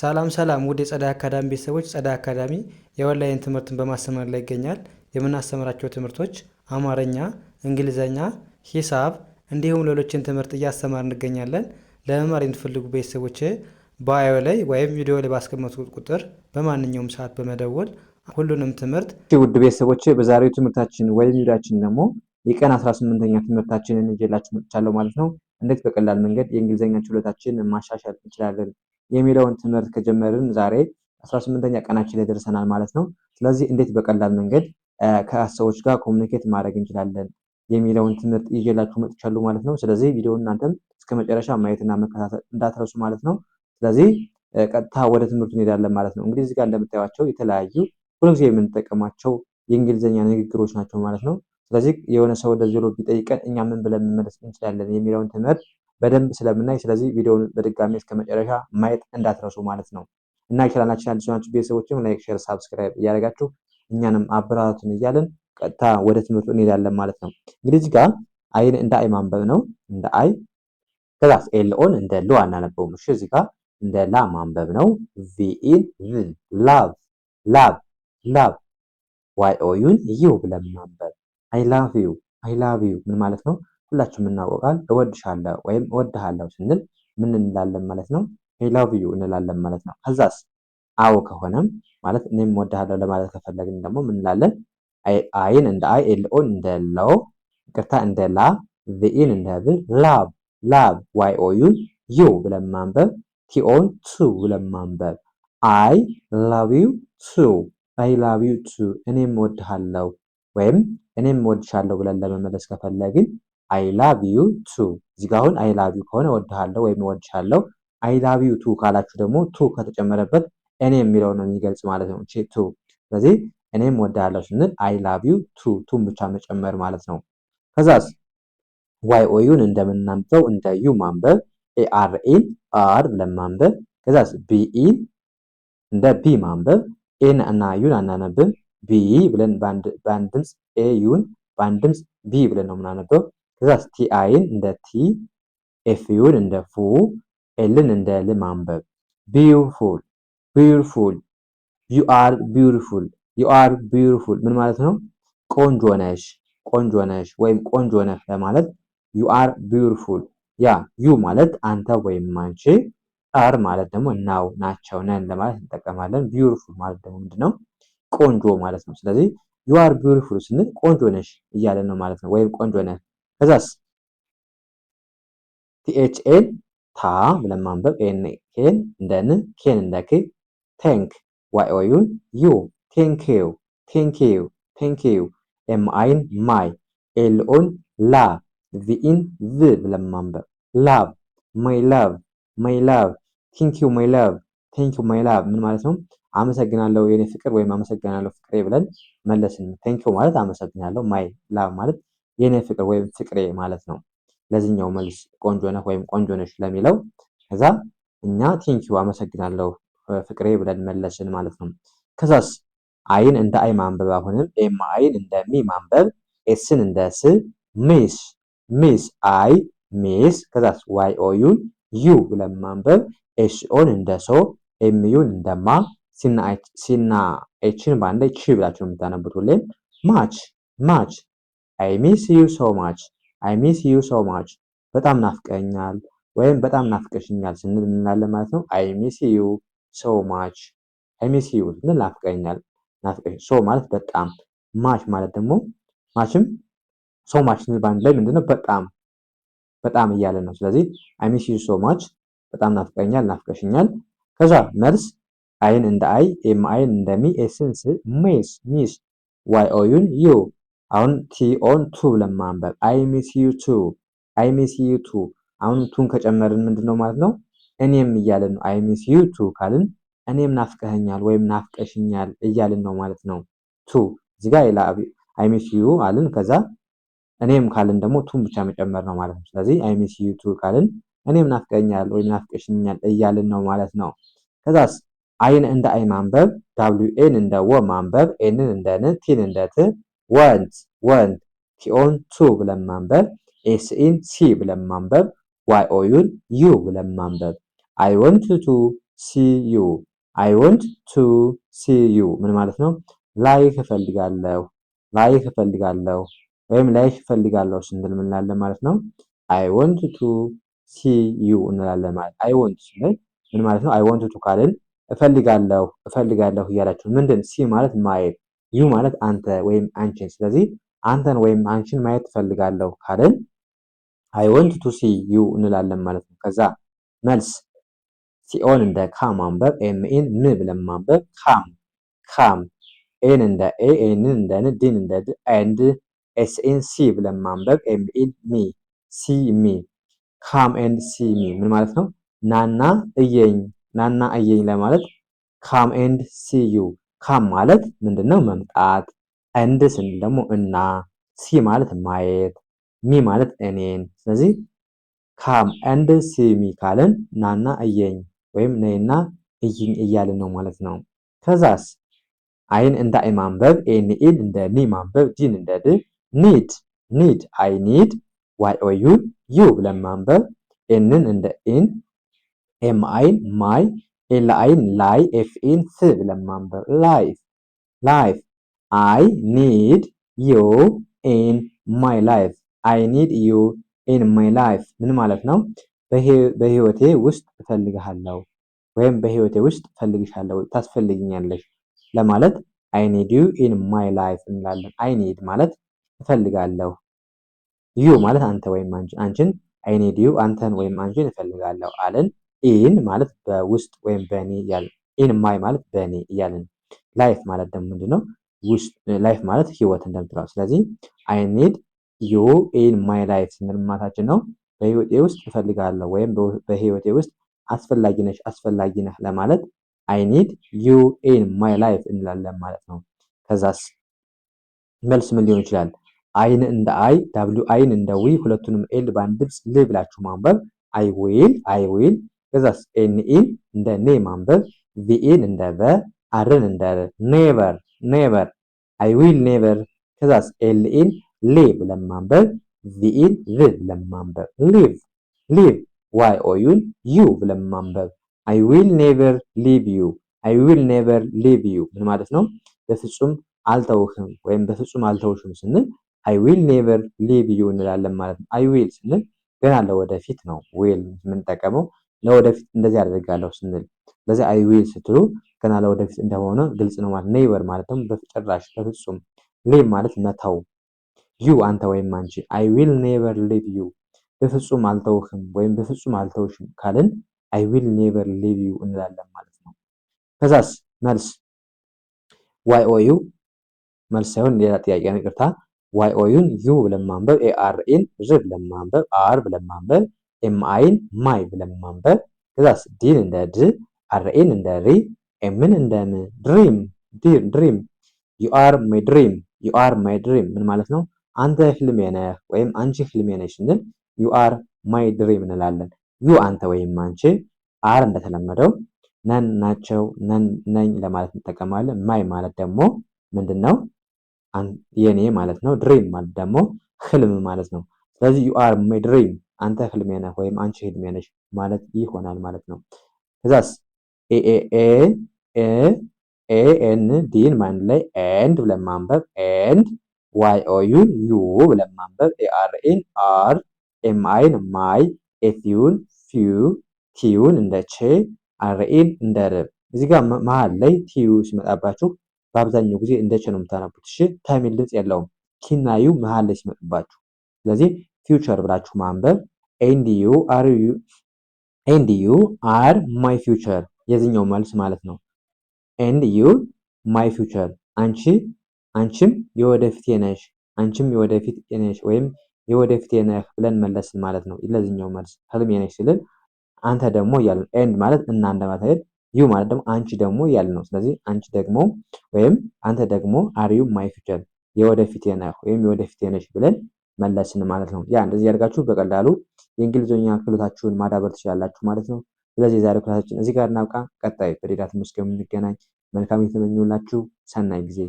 ሰላም ሰላም ውድ የጸዳይ አካዳሚ ቤተሰቦች፣ ጸዳይ አካዳሚ የኦንላይን ትምህርትን በማስተማር ላይ ይገኛል። የምናስተምራቸው ትምህርቶች አማርኛ፣ እንግሊዘኛ፣ ሂሳብ እንዲሁም ሌሎችን ትምህርት እያስተማር እንገኛለን። ለመማር የምትፈልጉ ቤተሰቦች ባዮ ላይ ወይም ቪዲዮ ላይ ባስቀመጡት ቁጥር በማንኛውም ሰዓት በመደወል ሁሉንም ትምህርት ውድ ቤተሰቦች በዛሬው ትምህርታችን ወይም ቪዲዮአችን ደግሞ የቀን 18ኛ ትምህርታችንን ይዤላችሁ መጥቻለሁ ማለት ነው። እንዴት በቀላል መንገድ የእንግሊዘኛ ችሎታችንን ማሻሻል እንችላለን የሚለውን ትምህርት ከጀመርን ዛሬ 18ኛ ቀናችን ላይ ደርሰናል ማለት ነው። ስለዚህ እንዴት በቀላል መንገድ ከሰዎች ጋር ኮሙኒኬት ማድረግ እንችላለን የሚለውን ትምህርት ይዤላችሁ መጥቻለሁ ማለት ነው። ስለዚህ ቪዲዮውን እናንተም እስከ መጨረሻ ማየትና መከታተል እንዳትረሱ ማለት ነው። ስለዚህ ቀጥታ ወደ ትምህርቱ እንሄዳለን ማለት ነው። እንግዲህ እዚህ ጋር እንደምታዩቸው የተለያዩ ሁልጊዜ የምንጠቀማቸው የእንግሊዘኛ ንግግሮች ናቸው ማለት ነው። ስለዚህ የሆነ ሰው ወደ ዜሮ ቢጠይቀን እኛ ምን ብለን መመለስ እንችላለን የሚለውን ትምህርት በደንብ ስለምናይ ስለዚህ ቪዲዮውን በድጋሚ እስከ መጨረሻ ማየት እንዳትረሱ ማለት ነው። እና ቻናላችን አዲስ ናችሁ ቤተሰቦችም ላይክ፣ ሼር፣ ሳብስክራይብ እያደረጋችሁ እኛንም አበረታቱን እያልን ቀጥታ ወደ ትምህርቱ እንሄዳለን ማለት ነው። እንግዲህ እዚህ ጋር አይን እንደ አይ ማንበብ ነው፣ እንደ አይ። ከዛ ኤልኦን እንደ ሎ አናነበውም። እሺ እዚህ ጋር እንደ ላ ማንበብ ነው። ቪኢን ቭ ላቭ ላቭ ላቭ። ዋይ ኦዩን ዩ ብለን ማንበብ አይ ላቭ ዩ አይ ላቭ ዩ ምን ማለት ነው? ሁላችሁም እናውቃለን። እወድሻለሁ ወይም እወድሃለሁ ስንል ምን እንላለን ማለት ነው? አይ ላቭ ዩ እንላለን ማለት ነው። ከዛስ አዎ ከሆነም ማለት እኔም እወድሃለሁ ለማለት ከፈለግን ደግሞ ምን እንላለን? አይን እንደ አይ፣ ኤልኦን እንደ ሎ፣ ይቅርታ እንደ ላ፣ ቪኢን እንደ ቭ ላቭ ላቭ። ዋይ ኦዩን ዩ ብለን ማንበብ፣ ቲኦን ቱ ብለን ማንበብ አይ ላቭ ዩ ቱ አይ ላቭ ዩ ቱ እኔም እወድሃለሁ ወይም እኔም እወድሻለሁ ብለን ለመመለስ ከፈለግን አይ ላቭ ዩ ቱ። እዚህ ጋር አሁን አይ ላቭ ዩ ከሆነ እወድሃለሁ ወይም እወድሻለሁ። አይ ላቭ ዩ ቱ ካላችሁ ደግሞ ቱ ከተጨመረበት እኔ የሚለው ነው የሚገልጽ ማለት ነው። እቺ ቱ። ስለዚህ እኔም እወድሃለሁ ስንል አይ ላቭ ዩ ቱ ቱን ብቻ መጨመር ማለት ነው። ከዛስ ዋይ ኦዩን እንደምናንበው እንደ ዩ ማንበብ፣ ኤአርኤን አር ብለን ማንበብ። ከዛስ ቢኢን እንደ ቢ ማንበብ፣ ኤን እና ዩን አናነብም። ቢ ብለን በአንድ ድምፅ ኤ ዩን በአንድ ድምፅ ቢ ብለን ነው የምናነበው። ከዛስ ቲ አይን እንደ ቲ፣ ኤፍ ዩን እንደ ፉ፣ ኤልን እንደ ል ማንበብ። ቢዩቲፉል ቢዩቲፉል ዩ አር ቢዩቲፉል ዩ አር ቢዩቲፉል ምን ማለት ነው? ቆንጆ ነሽ ቆንጆ ነሽ ወይም ቆንጆ ነህ ለማለት ዩ አር ቢዩቲፉል። ያ ዩ ማለት አንተ ወይም አንቺ፣ አር ማለት ደግሞ ናው ናቸው ነን ለማለት እንጠቀማለን። ቢዩቲፉል ማለት ደግሞ ምንድነው? ቆንጆ ማለት ነው። ስለዚህ ዩ አር ቢዩቲፉል ስንል ቆንጆ ነሽ እያለን ነው ማለት ነው፣ ወይም ቆንጆ ነህ። ከዛስ ቲኤችኤን ታ ብለን ማንበብ፣ ኤን እንደ ን፣ ኬን እንደ ክ፣ ቴንክ። ዋይ ኦዩን ዩ ቴንክ ዩ ቴንክ ዩ ቴንክ ዩ። ኤም አይን ማይ፣ ኤልኦን ላ፣ ቪኢን ቭ ብለን ማንበብ ላቭ ማይ ላቭ ማይ ላቭ። ቴንክ ዩ ማይ ላቭ ቴንክ ዩ ማይ ላቭ ምን ማለት ነው? አመሰግናለሁ የኔ ፍቅር ወይም አመሰግናለሁ ፍቅሬ ብለን መለስን። ቴንክ ዩ ማለት አመሰግናለሁ፣ ማይ ላቭ ማለት የኔ ፍቅር ወይም ፍቅሬ ማለት ነው። ለዚህኛው መልስ ቆንጆ ነህ ወይም ቆንጆ ነሽ ለሚለው ከዛ እኛ ቴንክ ዩ አመሰግናለሁ ፍቅሬ ብለን መለስን ማለት ነው። ከዛስ አይን እንደ አይ ማንበብ፣ አሁንም ኤም አይን እንደ ሚ ማንበብ፣ ኤስን እንደ ስ፣ ሚስ ሚስ አይ ሚስ። ከዛስ ዋይ ኦዩን ዩ ብለን ማንበብ፣ ኤስ ኦን እንደ ሶ፣ ኤም ዩን እንደ ማ፣ ሲና ኤችን በአንድ ላይ ቺ ብላችሁ ነው የምታነቡት ሁሌም። ማች ማች አይ ሚስ ዩ ሶ ማች አይ ሚስ ዩ ሶ ማች በጣም ናፍቀኛል ወይም በጣም ናፍቀሽኛል ስንል እንላለን ማለት ነው። አይ ሚስ ዩ ሶ ማች አይ ሚስ ዩ ስንል ናፍቀኛል ናፍቀሽ። ሶ ማለት በጣም፣ ማች ማለት ደግሞ ማችም ሶ ማች ስንል በአንድ ላይ ምንድነው በጣም በጣም እያለን ነው። ስለዚህ አይ ሚስ ዩ ሶ ማች በጣም ናፍቀኛል ናፍቀሽኛል። ከዛ መልስ አይን እንደ አይ፣ ኤም አይን እንደ ሚ፣ ኤስን ስ፣ ሚስ ሚስ። ዋይ ኦዩን ዩ አሁን ቲ ኦን ቱ ብለን ማንበብ አይ ሚስ ዩ ቱ አይ ሚስ ዩ ቱ። አሁን ቱን ከጨመርን ምንድነው ማለት ነው? እኔም እያልን ነው። አይ ሚስ ዩ ቱ ካልን እኔም ናፍቀኸኛል ወይም ናፍቀሽኛል እያልን ነው ማለት ነው። ቱ እዚህ ጋር አይ ሚስ ዩ አልን። ከዛ እኔም ካልን ደግሞ ቱን ብቻ መጨመር ነው ማለት ነው። ስለዚህ አይ ሚስ ዩ ቱ ካልን እኔም ናፍቀኛል ወይም ናፍቀሽኛል እያልን ነው ማለት ነው። ከዛስ አይን እንደ አይ ማንበብ፣ ዳብሊው ኤን እንደ ወ ማንበብ፣ ኤንን እንደ ን፣ ቲን እንደ ት፣ ወንት ወንት፣ ቲኦን ቱ ብለን ማንበብ፣ ኤስኢን ሲ ብለን ማንበብ፣ ዋይ ኦዩን ዩ ብለን ማንበብ። አይ ወንት ቱ see you I want to see you ምን ማለት ነው? ላይክ እፈልጋለሁ ላይክ እፈልጋለሁ ወይም ላይክ እፈልጋለሁ ስንል ምን እንላለን ማለት ነው? I want to see you እንላለን ማለት I want ስንል ምን ማለት ነው? I want to ካልን እፈልጋለሁ እፈልጋለሁ እያላችሁ ምንድን ሲ ማለት ማየት ዩ ማለት አንተ ወይም አንቺን ስለዚህ አንተን ወይም አንቺን ማየት እፈልጋለሁ ካልን I want to see you እንላለን ማለት ነው። ከዛ መልስ ሲኦን እንደ ካ ማንበብ ኤምኤን ም ብለን ማንበብ ካም ኤን እንደ ኤ ኤንን እንደ ን ዲን እንደ ድ ኤንድ ኤስኤን ሲ ብለን ማንበብ ኤምኤን ሚ ሲ ሚ ካም ኤንድ ሲ ሚ ምን ማለት ነው? ናና እየኝ ለማለት ካም ኤንድ ሲ ዩ ካም ማለት ምንድነው? መምጣት ኤንድ ስንል ደግሞ እና ሲ ማለት ማየት ሚ ማለት እኔን ስለዚህ ካም ኤንድ ሲ ሚ ካልን ናና እየኝ ወይም ነይና እይኝ እያልን ነው ማለት ነው። ከዛስ አይን እንደ አይ ማንበብ ኤንኢን እንደ ኒ ማንበብ ዲን እንደ ድ ኒድ አይ ኒድ ዋይ ኦ ዩ ዩ ብለን ማንበብ ኤንን እንደ ኢን ኤም አይን ማይ ኤል አይን ላይ ኤፍ ኢን ስ ብለን ማንበብ ላይፍ አይ ኒድ ዩ ኢን ማይ ላይፍ አይ ኒድ ዩ ኢን ማይ ላይፍ ምን ማለት ነው? በህይወቴ ውስጥ እፈልግሃለሁ ወይም በህይወቴ ውስጥ እፈልግሻለሁ ታስፈልጊኛለሽ ለማለት አይ ኒድ ዩ ኢን ማይ ላይፍ እንላለን። አይ ኒድ ማለት እፈልጋለሁ ዩ ማለት አንተ ወይም አንቺን አይ ኒድ ዩ አንተን ወይም አንቺን እፈልጋለሁ አለን። ኢን ማለት በውስጥ ወይም በእኔ እያልን ኢን ማይ ማለት በእኔ እያልን ላይፍ ማለት ደግሞ ምንድነው? ውስጥ ላይፍ ማለት ህይወት እንደምትለው ስለዚህ አይ ኒድ ዩ ኢን ማይ ላይፍ ስንል ማለታችን ነው በህይወቴ ውስጥ እፈልጋለሁ ወይም በህይወቴ ውስጥ አስፈላጊ ነህ ለማለት አይ ኒድ ዩ ኢን ማይ ላይፍ እንላለን ማለት ነው። ከዛስ መልስ ምን ሊሆን ይችላል? አይን እንደ አይ ዳብሊው አይን እንደ ዊ ሁለቱንም ኤል በአንድ ድምፅ ል ብላችሁ ማንበብ አይ ዊል ከዛስ ኤንኢን እንደ ኔ ማንበብ ቪኢን እንደ በ አርን እንደ ኔቨር አይ ዊል ኔቨር ከዛስ ኤልኢን ሌ ብለን ማንበብ ቪኢን ል ብለን ማንበብ ሊቭ ዋይ ኦዩን ዩ ብለን ማንበብ አይ ዊል ኔቨር ሊቭ ዩ ምን ማለት ነው? በፍጹም አልተውህም ወይም በፍጹም አልተውሽም ስንል አይ ዊል ኔቨር ሊቭ ዩ እንላለን ማለት ነው። አይ ዊል ስንል ገና ለወደፊት ነው ዊል የምንጠቀመው ለወደፊት እንደዚህ አደርጋለሁ ስንል ስለዚህ አይ ዊል ስትሉ ገና ለወደፊት እንደሆነ ግልጽ ነው ማለት ኔቨር ማለትም በጭራሽ በፍጹም ሊቭ ማለት መተው ዩ አንተ ወይም አንቺ አይ ዊል ኔቨር ሊቭ ዩ በፍጹም አልተውህም ወይም በፍጹም አልተውሽም ካልን አይ ዊል ኔቨር ሊቭ ዩ እንላለን ማለት ነው። ከዛስ መልስ ዋይ ኦ ዩ መልስ ሳይሆን ሌላ ጥያቄ ነው ይቅርታ ዋይ ኦ ዩን ዩ ብለን ማንበብ ኤ አር ኢን ር ብለን ማንበብ አር ብለን ማንበብ ኤም አይን ማይ ብለን ማንበብ ከዛስ ዲን እንደ ድ አር ኢን እንደ ሪ ኤምን እንደ ም ድሪም ዩ አር ማይ ድሪም ምን ማለት ነው? አንተ ህልሜ ነህ ወይም አንቺ ህልሜ ነሽ ስንል ዩ አር ማይ ድሪም እንላለን። ዩ አንተ ወይም አንቺ አር እንደተለመደው ነን ናቸው ነኝ ለማለት እንጠቀማለን። ማይ ማለት ደግሞ ምንድነው? የኔ ማለት ነው። ድሪም ማለት ደግሞ ህልም ማለት ነው። ስለዚህ ዩ አር ማይ ድሪም አንተ ህልሜ ነህ ወይም አንቺ ህልሜ ነሽ ማለት ይሆናል ማለት ነው። ከዛስ ኤን ዲን ማንድ ላይ ኤንድ ብለን ማንበብ ኤንድ ዋይ ኦ ዩን ዩ ብለን ማንበብ ኤአርኤን አር ኤም አይን ማይ ኤፍዩን ፊዩ ቲዩን እንደ ቼ አርኤን እንደ ር እዚህ ጋር መሀል ላይ ቲዩ ሲመጣባችሁ በአብዛኛው ጊዜ እንደ ቼ ነው የምታነቡት። እሺ ታሚል ድምፅ የለውም ቲና ዩ መሀል ላይ ሲመጡባችሁ ስለዚህ ፊውቸር ብላችሁ ማንበብ ኤንድ ዩ አር ማይ ፊውቸር የዚህኛው መልስ ማለት ነው። ኤንድ ዩ ማይ ፊውቸር አንቺም የወደፊቴ ነሽ አንቺም የወደፊት ነሽ ወይም የወደፊቴ ነህ ብለን መለስን ማለት ነው። ለዚህኛው መልስ ህልሜ ነሽ ስልን አንተ ደግሞ እያልን ኤንድ ማለት እና እንደማታየት ዩ ማለት ደግሞ አንቺ ደግሞ እያልን ነው። ስለዚህ አንቺ ደግሞ ወይም አንተ ደግሞ አር ዩ ማይ ፊውቸር የወደፊቴ ነህ ወይም የወደፊቴ ነሽ ብለን መለስን ማለት ነው። ያ እንደዚህ ያደርጋችሁ በቀላሉ የእንግሊዝኛ ክህሎታችሁን ማዳበር ትችላላችሁ ማለት ነው። ስለዚህ የዛሬው ክላሳችን እዚህ ጋር እናብቃ። ቀጣይ በሌላ ትምህርት እስከምንገናኝ መልካም የተመኘሁላችሁ ሰናይ ጊዜ